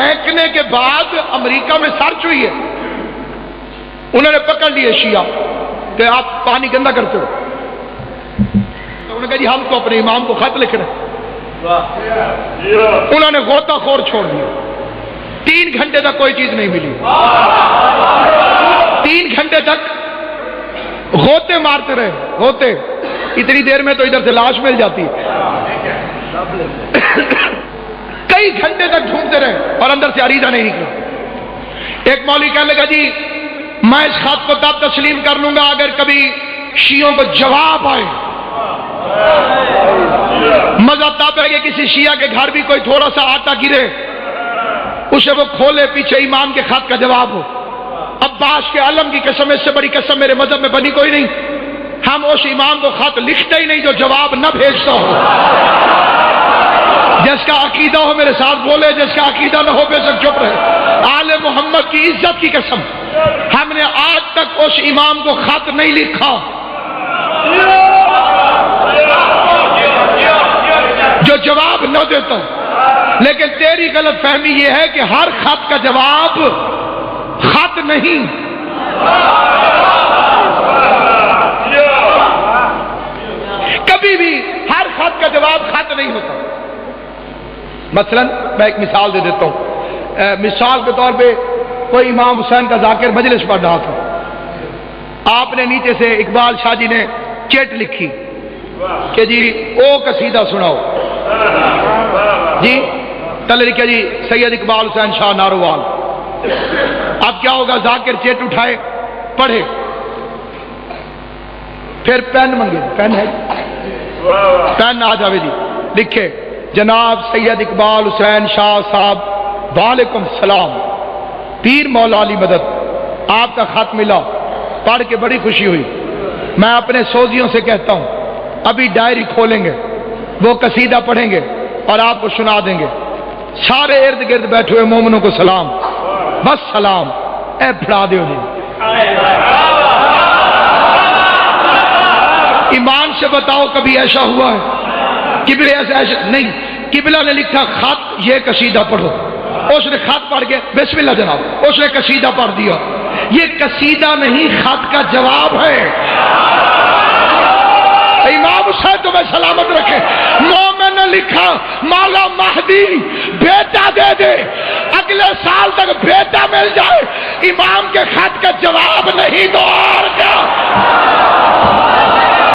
پھینکنے کے بعد امریکہ میں سرچ ہوئی ہے، انہوں نے پکڑ لیے شیعہ کہ آپ پانی گندا کرتے ہو، تو انہوں نے کہا جی ہم تو اپنے امام کو خط لکھ رہے ہیں۔ انہوں نے غوطہ خور چھوڑ دیا، 3 گھنٹے تک کوئی چیز نہیں ملی، 3 گھنٹے تک غوطے مارتے رہے، غوطے، اتنی دیر میں تو ادھر سے لاش مل جاتی ہے، کئی گھنٹے تک ڈھونڈتے رہے اور اندر سے عریضہ نہیں نکلا۔ ایک مولوی کہنے لگا جی میں اس خط کو تب تسلیم کر لوں گا اگر کبھی شیعوں کو جواب آئے، مزہ تب ہے کہ کسی شیعہ کے گھر بھی کوئی تھوڑا سا آٹا گرے، اسے وہ کھولے، پیچھے امام کے خط کا جواب ہو۔ عباس کے عالم کی قسم، اس سے بڑی قسم میرے مذہب میں بنی کوئی نہیں، ہم اس امام کو خط لکھتے ہی نہیں جو جواب نہ بھیجتا ہو۔ جس کا عقیدہ ہو میرے ساتھ بولے، جس کا عقیدہ نہ ہو بے شک چپ رہے۔ آل محمد کی عزت کی قسم، ہم نے آج تک اس امام کو خط نہیں لکھا جو جواب نہ دیتا، لیکن تیری غلط فہمی یہ ہے کہ ہر خط کا جواب خط نہیں۔ کبھی بھی ہر خط کا جواب خط نہیں ہوتا۔ مثلا میں ایک مثال دے دیتا ہوں، مثال کے طور پہ کوئی امام حسین کا ذاکر مجلس پڑھ رہا تھا، آپ نے نیچے سے اقبال شاہ جی نے چٹ لکھی کہ جی او قصیدہ سناؤ، جی تلے لکھا جی سید اقبال حسین شاہ ناروال۔ اب کیا ہوگا، ذاکر چٹ اٹھائے پڑھے، پھر پین منگے، پین ہے، پین آ جاوے جی، لکھے جناب سید اقبال حسین شاہ صاحب وعلیکم السلام، پیر مولا علی مدد، آپ کا خط ملا، پڑھ کے بڑی خوشی ہوئی، میں اپنے سوزیوں سے کہتا ہوں ابھی ڈائری کھولیں گے، وہ قصیدہ پڑھیں گے اور آپ کو سنا دیں گے۔ سارے ارد گرد بیٹھے ہوئے مومنوں کو سلام، بس سلام، اے پڑھا دیو جی۔ ایمان سے بتاؤ کبھی ایسا ہوا ہے؟ قبلے ایسا نہیں، قبلہ نے لکھا خط یہ قصیدہ پڑھو، اس نے خط پڑھ کے بسم اللہ جناب، اس نے قصیدہ پڑھ دیا۔ یہ قصیدہ نہیں، خط کا جواب ہے۔ امام حسین تمہیں سلامت رکھے، مومن نے لکھا مولا مہدی بیٹا دے دے، اگلے سال تک بیٹا مل جائے، امام کے خط کا جواب نہیں دو اور کیا۔